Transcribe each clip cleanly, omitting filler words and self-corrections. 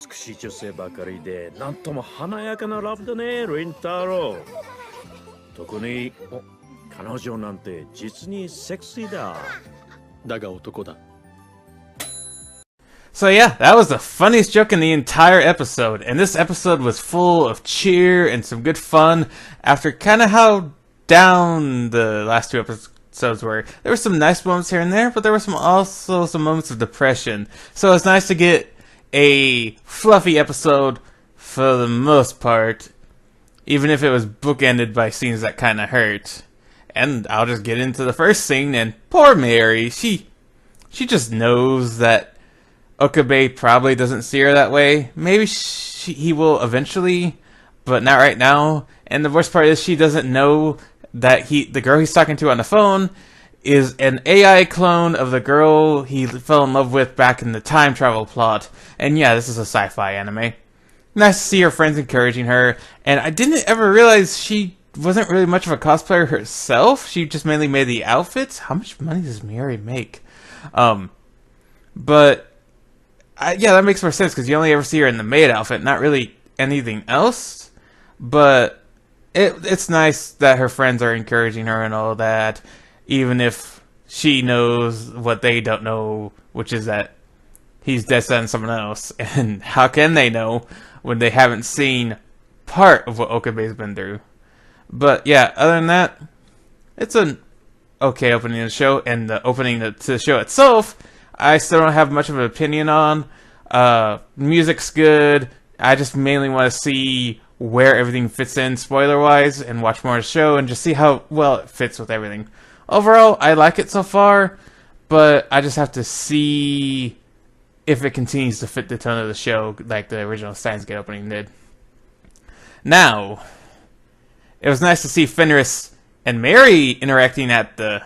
美しい女性ばかりで、なんとも華やかなラブだね、レンタロウ。特に、彼女なんて実にセクシーだ。だが男だ。So yeah, that was the funniest joke in the entire episode, and this episode was full of cheer and some good fun after kind of how down the last two episodes were. There were some nice moments here and there, but there were also some moments of depression. So it's nice to get a fluffy episode for the most part, even if it was bookended by scenes that kind of hurt. And I'll just get into the first scene, and poor Mary, she just knows that Okabe probably doesn't see her that way. Maybe he will eventually, but not right now. And the worst part is she doesn't know that the girl he's talking to on the phone is an AI clone of the girl he fell in love with back in the time travel plot. And yeah, this is a sci-fi anime. Nice to see her friends encouraging her. And I didn't ever realize she wasn't really much of a cosplayer herself. She just mainly made the outfits. How much money does Mary make? But yeah, that makes more sense because you only ever see her in the maid outfit, not really anything else. But it's nice that her friends are encouraging her and all that, even if she knows what they don't know, which is that he's dead set on someone else. And how can they know when they haven't seen part of what Okabe's been through? But yeah, other than that, it's an okay opening to the show, and the opening to the show itself, I still don't have much of an opinion on. Music's good. I just mainly want to see where everything fits in spoiler-wise and watch more of the show and just see how well it fits with everything. Overall, I like it so far, but I just have to see if it continues to fit the tone of the show like the original Steins Gate opening did. Now, it was nice to see Fenris and Mary interacting at the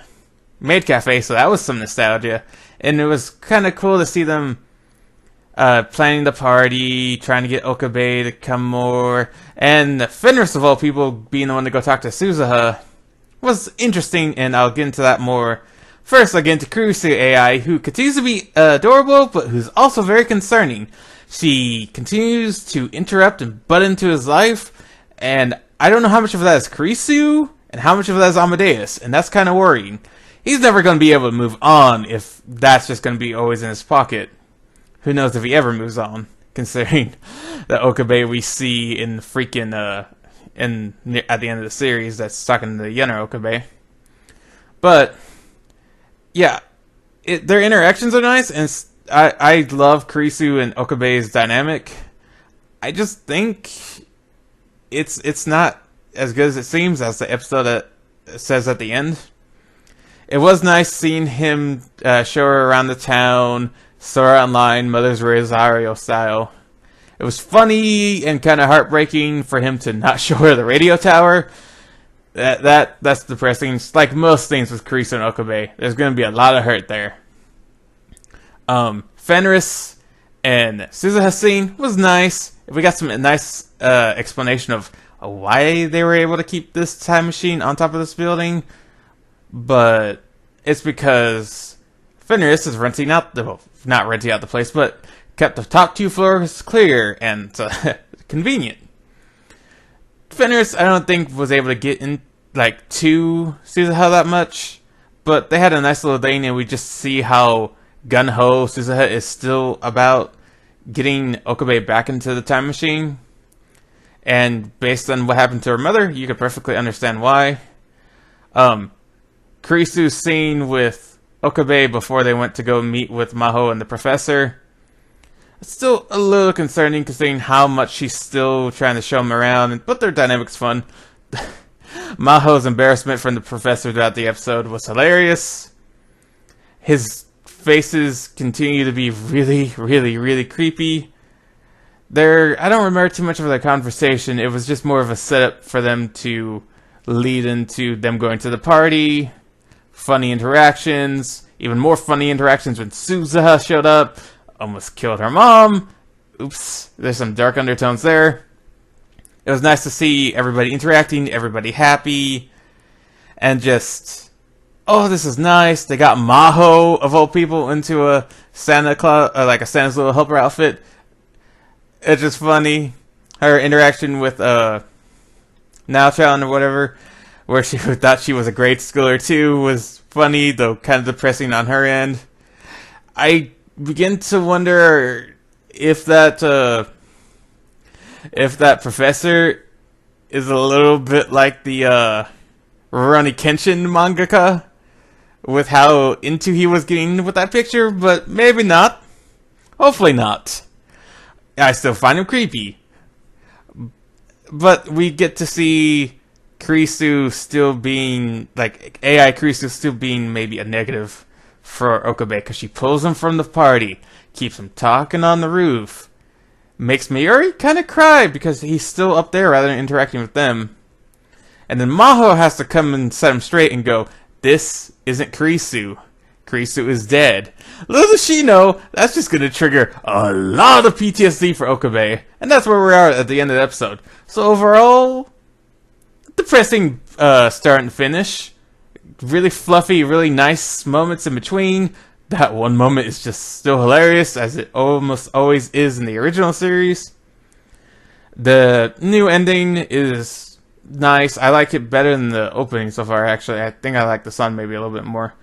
Maid Cafe, so that was some nostalgia. And it was kind of cool to see them planning the party, trying to get Okabe to come more. And Fenris, of all people, being the one to go talk to Suzuha was interesting, and I'll get into that more. First, I'll get into Kurisu AI, who continues to be adorable, but who's also very concerning. She continues to interrupt and butt into his life, and I don't know how much of that is Kurisu, and how much of that is Amadeus, and that's kind of worrying. He's never going to be able to move on if that's just going to be always in his pocket. Who knows if he ever moves on, considering the Okabe we see in freaking, at the end of the series that's talking to the younger Okabe. But, yeah, their interactions are nice, and I love Kurisu and Okabe's dynamic. I just think it's not as good as it seems, as the episode says at the end. It was nice seeing him show her around the town, Sora Online, Mother's Rosario style. It was funny and kind of heartbreaking for him to not show her the radio tower. That's depressing. It's like most things with Kurisu and Okabe, there's going to be a lot of hurt there. Fenris and Suzuha scene was nice. We got some nice explanation of why they were able to keep this time machine on top of this building. But it's because Fenris is not renting out the place, but kept the top 2 floors clear and convenient. Fenris, I don't think, was able to get in to Suzuha that much, but they had a nice little thing, and we just see how gun-ho Suzuha is still about getting Okabe back into the time machine. And based on what happened to her mother, you could perfectly understand why. Kurisu's scene with Okabe before they went to go meet with Maho and the professor, it's still a little concerning considering how much she's still trying to show him around, but their dynamic's fun. Maho's embarrassment from the professor throughout the episode was hilarious. His faces continue to be really, really, really creepy. I don't remember too much of their conversation. It was just more of a setup for them to lead into them going to the party. Funny interactions, even more funny interactions when Suzuha showed up, almost killed her mom. Oops, there's some dark undertones there. It was nice to see everybody interacting, everybody happy, and just, oh, this is nice. They got Maho, of all people, into a Santa Claus, like a Santa's little helper outfit. It's just funny. Her interaction with Naochan or whatever, where she thought she was a grade schooler too, was funny, though kind of depressing on her end. I begin to wonder if that professor is a little bit like the Rurouni Kenshin mangaka, with how into he was getting with that picture, but maybe not. Hopefully not. I still find him creepy. But we get to see Kurisu still being, like, AI Kurisu still being maybe a negative for Okabe, because she pulls him from the party, keeps him talking on the roof, makes Mayuri kind of cry because he's still up there rather than interacting with them. And then Maho has to come and set him straight and go, this isn't Kurisu. Kurisu is dead. Little does she know, that's just going to trigger a lot of PTSD for Okabe. And that's where we are at the end of the episode. So overall, depressing start and finish. Really fluffy, really nice moments in between. That one moment is just still hilarious, as it almost always is in the original series. The new ending is nice. I like it better than the opening so far, actually. I think I like the sun maybe a little bit more.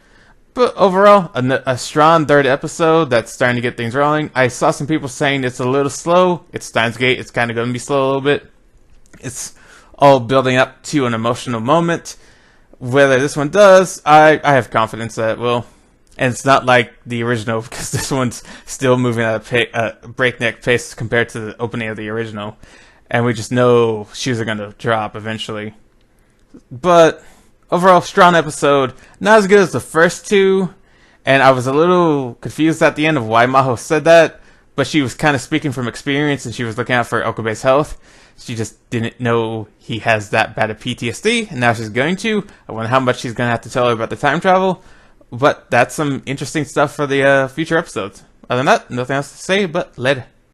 But overall, a strong third episode that's starting to get things rolling. I saw some people saying it's a little slow. It's Steins Gate. It's kind of going to be slow a little bit. It's all building up to an emotional moment. Whether this one does, I have confidence that it will. And it's not like the original, because this one's still moving at a breakneck pace compared to the opening of the original. And we just know shoes are going to drop eventually. But overall, strong episode. Not as good as the first two. And I was a little confused at the end of why Maho said that. But she was kind of speaking from experience, and she was looking out for Okabe's health. She just didn't know he has that bad of PTSD, and now she's going to. I wonder how much she's going to have to tell her about the time travel. But that's some interesting stuff for the future episodes. Other than that, nothing else to say, but later.